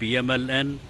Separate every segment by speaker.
Speaker 1: PMLN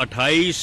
Speaker 1: 28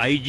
Speaker 1: IG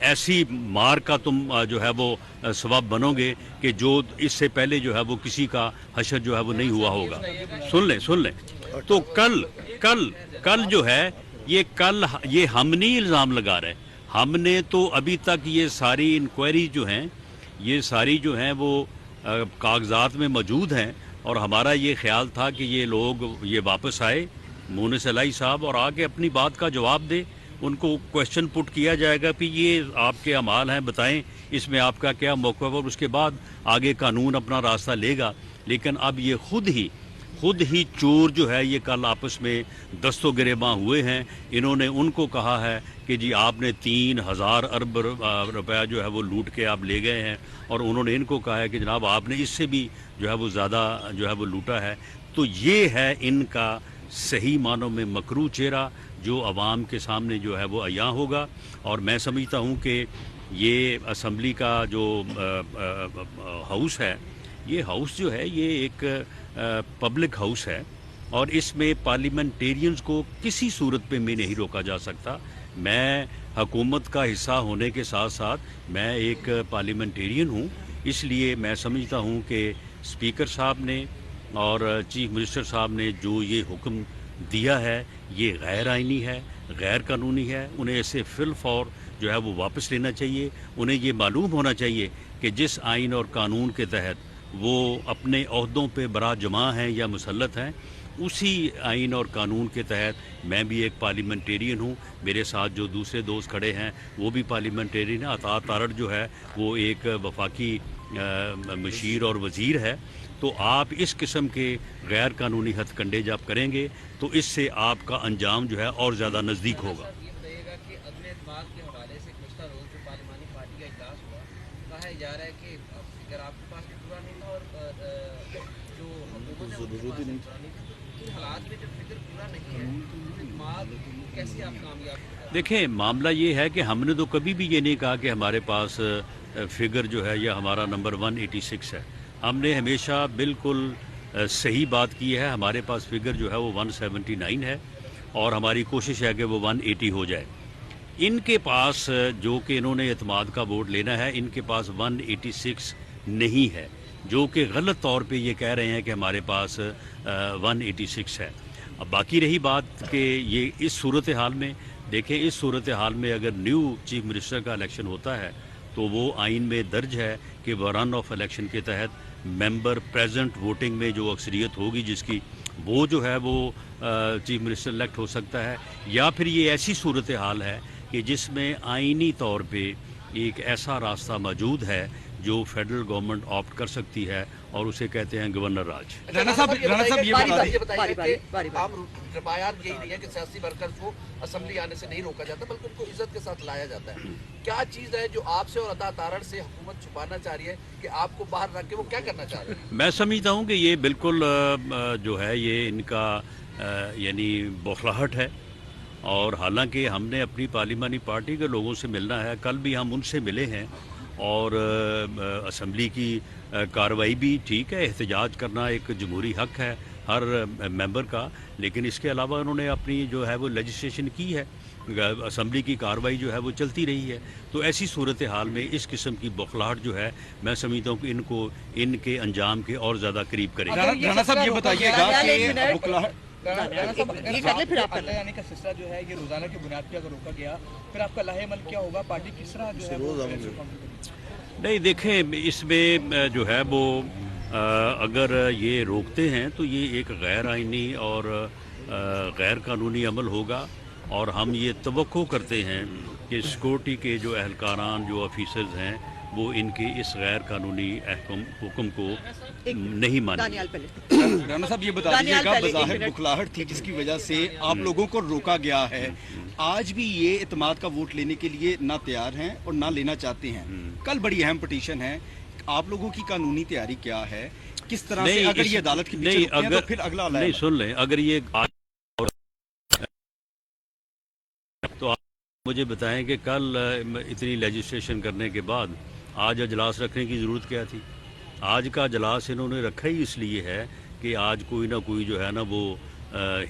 Speaker 1: ایسی مار کا تم جو ہے وہ سبب بنو گے کہ جو اس سے پہلے جو ہے وہ کسی کا حشر جو ہے وہ نہیں ہوا ہوگا. سن لیں تو کل جو ہے یہ ہم نہیں الزام لگا رہے. ہم نے تو ابھی تک یہ ساری انکوائری جو ہیں یہ ساری جو ہیں وہ کاغذات میں موجود ہیں, اور ہمارا یہ خیال تھا کہ یہ لوگ یہ واپس آئے مونس علائی صاحب اور آ کے اپنی بات کا جواب دے. ان کو کویشچن پٹ کیا جائے گا کہ یہ آپ کے اعمال ہیں, بتائیں اس میں آپ کا کیا موقف ہے, اور اس کے بعد آگے قانون اپنا راستہ لے گا. لیکن اب یہ خود ہی چور جو ہے یہ کل آپس میں دست و گریباں ہوئے ہیں. انہوں نے ان کو کہا ہے کہ جی آپ نے 3000 ارب روپیہ جو ہے وہ لوٹ کے آپ لے گئے ہیں, اور انہوں نے ان کو کہا ہے کہ جناب آپ نے اس سے بھی جو ہے وہ زیادہ جو ہے وہ لوٹا ہے. تو یہ ہے ان کا صحیح معنوں میں مکروہ چہرہ جو عوام کے سامنے جو ہے وہ عیاں ہوگا. اور میں سمجھتا ہوں کہ یہ اسمبلی کا جو ہاؤس ہے, یہ ہاؤس جو ہے یہ ایک پبلک ہاؤس ہے, اور اس میں پارلیمنٹیرینز کو کسی صورت پہ میں نہیں روکا جا سکتا. میں حکومت کا حصہ ہونے کے ساتھ ساتھ میں ایک پارلیمنٹیرین ہوں, اس لیے میں سمجھتا ہوں کہ اسپیکر صاحب نے اور چیف منسٹر صاحب نے جو یہ حکم دیا ہے یہ غیر آئینی ہے, غیر قانونی ہے. انہیں اسے فی الفور جو ہے وہ واپس لینا چاہیے. انہیں یہ معلوم ہونا چاہیے کہ جس آئین اور قانون کے تحت وہ اپنے عہدوں پہ برا جمع ہیں یا مسلط ہیں, اسی آئین اور قانون کے تحت میں بھی ایک پارلیمنٹیرین ہوں. میرے ساتھ جو دوسرے دوست کھڑے ہیں وہ بھی پارلیمنٹیرین ہیں. عطا تارڑ جو ہے وہ ایک وفاقی مشیر اور وزیر ہے. تو آپ اس قسم کے غیر قانونی ہتھ کنڈے جب کریں گے تو اس سے آپ کا انجام جو ہے اور زیادہ نزدیک ہوگا.
Speaker 2: یہ بتائیے گا کہ عدم اعتماد کے حوالے سے گزشتہ روز جو پارلیمانی پارٹی کا اجلاس ہوا, کہا جا رہا ہے کہ فگر آپ کے پاس بھی پورا نہیں تھا اور جو حکومت ہے ان کے پاس بھی پورا نہیں تھا. ان حالات میں جب فگر پورا نہیں ہے, اعتماد کیسے آپ کامیاب؟
Speaker 1: دیکھیں معاملہ یہ ہے کہ ہم نے تو کبھی بھی یہ نہیں کہا کہ ہمارے پاس فگر جو ہے یا ہمارا نمبر 186 ہے. ہم نے ہمیشہ بالکل صحیح بات کی ہے. ہمارے پاس فگر جو ہے وہ 179 ہے, اور ہماری کوشش ہے کہ وہ 180 ہو جائے. ان کے پاس جو کہ انہوں نے اعتماد کا ووٹ لینا ہے, ان کے پاس 186 نہیں ہے, جو کہ غلط طور پہ یہ کہہ رہے ہیں کہ ہمارے پاس 186 ہے. اب باقی رہی بات کہ یہ اس صورتحال میں دیکھیں, اس صورتحال میں اگر نیو چیف منسٹر کا الیکشن ہوتا ہے تو وہ آئین میں درج ہے کہ وہ رن آف الیکشن کے تحت ممبر پریزنٹ ووٹنگ میں جو اکثریت ہوگی جس کی, وہ جو ہے وہ چیف منسٹر الیکٹ ہو سکتا ہے. یا پھر یہ ایسی صورتحال ہے کہ جس میں آئینی طور پہ ایک ایسا راستہ موجود ہے جو فیڈرل گورنمنٹ آپٹ کر سکتی ہے, اور اسے کہتے ہیں گورنر راج.
Speaker 2: رانا صاحب یہ بتائیے کہ عام روایات یہی نہیں ہے کہ سیاسی ورکرز کو اسمبلی آنے سے نہیں روکا جاتا بلکہ ان کو عزت کے ساتھ لایا جاتا ہے. کیا چیز ہے جو آپ سے اور عطا تارڑ سے حکومت چھپانا چاہ رہی ہے کہ آپ کو باہر رکھ کے وہ کیا کرنا چاہ رہے ہیں؟
Speaker 1: میں سمجھتا ہوں کہ یہ بالکل جو ہے یہ ان کا یعنی بوکھلاہٹ ہے, اور حالانکہ ہم نے اپنی پارلیمانی پارٹی کے لوگوں سے ملنا ہے. کل بھی ہم ان سے ملے ہیں, اور اسمبلی کی کارروائی بھی ٹھیک ہے, احتجاج کرنا ایک جمہوری حق ہے ہر ممبر کا, لیکن اس کے علاوہ انہوں نے اپنی جو ہے وہ لیجسلیشن کی ہے, اسمبلی کی کارروائی جو ہے وہ چلتی رہی ہے. تو ایسی صورتحال میں اس قسم کی بوکھلاہٹ جو ہے میں سمجھتا ہوں کہ ان کو ان کے انجام کے اور زیادہ قریب کرے گا.
Speaker 3: رانا صاحب یہ بتائیے گا کہ بوکھلاہٹ
Speaker 4: یعنی کا سلسلہ جو ہے یہ روزانہ کی بنیاد پہ اگر روکا گیا پھر آپ کا لاہے عمل کیا ہوگا؟ پارٹی کس طرح جو ہے
Speaker 1: نہیں دیکھیں, اس میں جو ہے وہ اگر یہ روکتے ہیں تو یہ ایک غیر آئینی اور غیر قانونی عمل ہوگا, اور ہم یہ توقع کرتے ہیں کہ سیکورٹی کے جو اہلکاران جو آفیسرز ہیں وہ ان کے اس غیر قانونی حکم کو نہیں مانیں.
Speaker 3: رانا صاحب یہ بتا دیجیے گا, بظاہر بخلاہٹ تھی جس کی وجہ سے آپ لوگوں کو روکا گیا ہے, آج بھی یہ اعتماد کا ووٹ لینے کے لیے نہ تیار ہیں اور نہ لینا چاہتے ہیں. کل بڑی اہم پٹیشن ہے, آپ لوگوں کی قانونی تیاری کیا ہے, کس طرح سے اگر یہ عدالت کے پیچھے رکتے ہیں تو پھر اگلا
Speaker 1: نہیں سن لیں, اگر یہ تو آپ مجھے بتائیں کہ کل اتنی لیجسلیشن کرنے کے بعد آج اجلاس رکھنے کی ضرورت کیا تھی؟ آج کا اجلاس انہوں نے رکھا ہی اس لیے ہے کہ آج کوئی نہ کوئی جو ہے نا وہ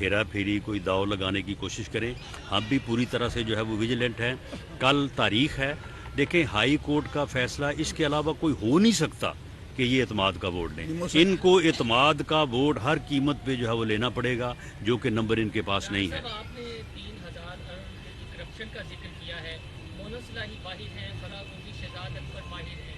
Speaker 1: ہیرا پھیری کوئی داؤ لگانے کی کوشش کریں. ہم بھی پوری طرح سے جو ہے وہ ویجیلنٹ ہیں. کل تاریخ ہے دیکھیں ہائی کورٹ کا فیصلہ اس کے علاوہ کوئی ہو نہیں سکتا کہ یہ اعتماد کا ووٹ دیں. ان کو اعتماد کا ووٹ ہر قیمت پہ جو ہے وہ لینا پڑے گا، جو کہ نمبر ان کے پاس نہیں ہے.
Speaker 5: آپ نے 3000 ارب کی کرپشن کا ذکر کیا ہے. مونس لاہی باہر ہیں، فراغ الدین شہزاد اکبر باہر ہیں.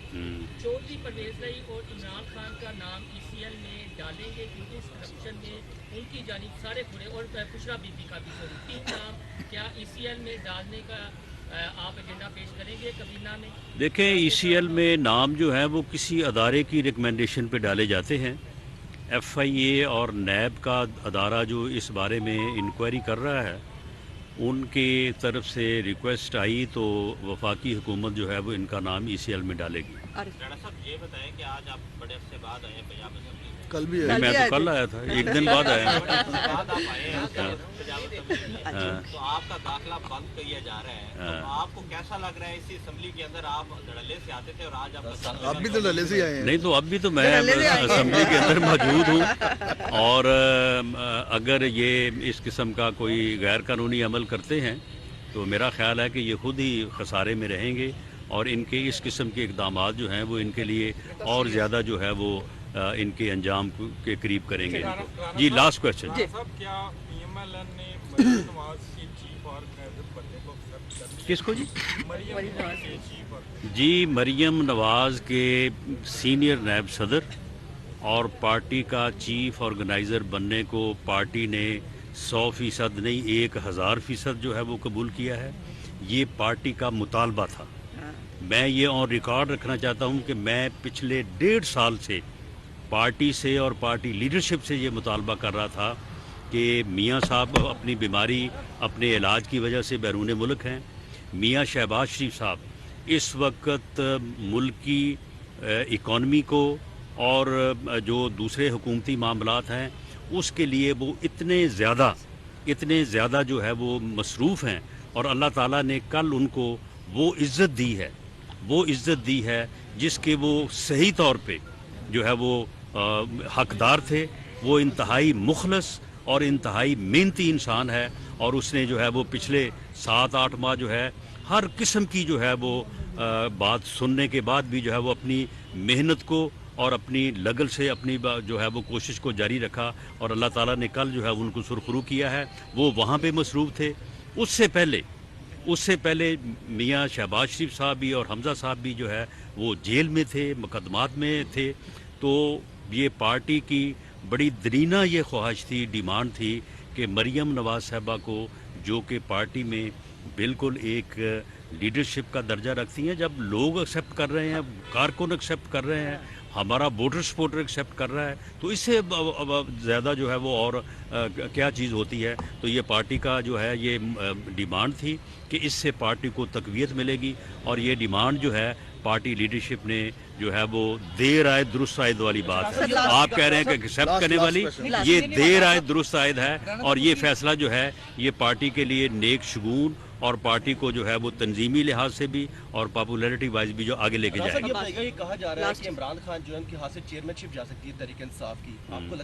Speaker 5: چودھری پرویز لاہی اور عمران خان کا نام ECL میں ڈالیں گے کیونکہ اس کرپشن میں ان کی جانب سارے پورے، اور بشرا بی بی کا بھی سوری، 3 نام کیا ECL میں ڈالنے کا آپ ایجنڈا پیش کریں گے کابینہ میں؟
Speaker 1: دیکھیں ECL میں نام جو ہے وہ کسی ادارے کی ریکمنڈیشن پہ ڈالے جاتے ہیں. FIA اور نیب کا ادارہ جو اس بارے میں انکوائری کر رہا ہے، ان کی طرف سے ریکویسٹ آئی تو وفاقی حکومت جو ہے وہ ان کا نام ECL میں ڈالے گی.
Speaker 6: رانا صاحب یہ بتائیں کہ آج آپ بڑے عرصے بعد آئے ہیں پنجاب اسمبلی میں.
Speaker 7: کل بھی
Speaker 1: میں تو کل آیا تھا، ایک دن بعد آیا.
Speaker 6: بڑے عرصے بعد آپ آئے ہیں پنجاب اسمبلی میں، تو آپ کا داخلہ بند کیا جا رہا ہے، تو آپ کو کیسا لگ رہا ہے اسی اسمبلی کے اندر؟ آپ دھڑلے سے آتے تھے اور آج
Speaker 7: آپ بھی تو ڈلے سے آئے ہیں.
Speaker 1: نہیں تو اب بھی تو میں اسمبلی کے اندر موجود ہوں، اور اگر یہ اس قسم کا کوئی غیر قانونی عمل کرتے ہیں تو میرا خیال ہے کہ یہ خود ہی خسارے میں رہیں گے، اور ان کے اس قسم کے اقدامات جو ہیں وہ ان کے لیے اور زیادہ جو ہے وہ ان کے انجام کے قریب کریں گے. جی لاسٹ کوشچن. کس کو؟ جی مریم نواز کے سینئر نیب صدر اور پارٹی کا چیف آرگنائزر بننے کو پارٹی نے 100% نہیں 1000% جو ہے وہ قبول کیا ہے. یہ پارٹی کا مطالبہ تھا. میں یہ اور ریکارڈ رکھنا چاہتا ہوں کہ میں پچھلے 1.5 سال سے پارٹی سے اور پارٹی لیڈرشپ سے یہ مطالبہ کر رہا تھا کہ میاں صاحب اپنی بیماری اپنے علاج کی وجہ سے بیرون ملک ہیں. میاں شہباز شریف صاحب اس وقت ملک کی اکانومی کو اور جو دوسرے حکومتی معاملات ہیں اس کے لیے وہ اتنے زیادہ جو ہے وہ مصروف ہیں، اور اللہ تعالیٰ نے کل ان کو وہ عزت دی ہے جس کے وہ صحیح طور پہ جو ہے وہ حقدار تھے. وہ انتہائی مخلص اور انتہائی محنتی انسان ہے، اور اس نے جو ہے وہ پچھلے 7-8 ماہ جو ہے ہر قسم کی جو ہے وہ بات سننے کے بعد بھی جو ہے وہ اپنی محنت کو اور اپنی لگن سے اپنی جو ہے وہ کوشش کو جاری رکھا، اور اللہ تعالیٰ نے کل جو ہے ان کو سرخرو کیا ہے. وہ وہاں پہ مصروف تھے. اس سے پہلے میاں شہباز شریف صاحب بھی اور حمزہ صاحب بھی جو ہے وہ جیل میں تھے، مقدمات میں تھے. تو یہ پارٹی کی بڑی درینہ یہ خواہش تھی، ڈیمانڈ تھی کہ مریم نواز صاحبہ کو، جو کہ پارٹی میں بالکل ایک لیڈرشپ کا درجہ رکھتی ہیں، جب لوگ ایکسیپٹ کر رہے ہیں، کارکن ایکسیپٹ کر رہے ہیں، ہمارا ووٹر سپورٹر ایکسیپٹ کر رہا ہے، تو اس سے زیادہ جو ہے وہ اور کیا چیز ہوتی ہے. تو یہ پارٹی کا جو ہے یہ ڈیمانڈ تھی کہ اس سے پارٹی کو تقویت ملے گی، اور یہ ڈیمانڈ جو ہے پارٹی لیڈرشپ نے جو ہے وہ دیر آئے درست آئد والی بات ہے. آپ کہہ رہے ہیں کہ ایکسیپٹ کرنے والی، یہ دیر آئے درست آئد ہے، اور یہ فیصلہ جو ہے یہ پارٹی کے لیے نیک شگون اور پارٹی کو جو ہے وہ تنظیمی لحاظ سے بھی اور پاپولیرٹی وائز بھی جو آگے لے کے جائے گا.
Speaker 8: یہ کہا جا رہا ہے کہ عمران خان جو ہے ان کے ہاتھ سے چیئرمین شپ جا سکتی ہے تحریک انصاف کی، آپ کو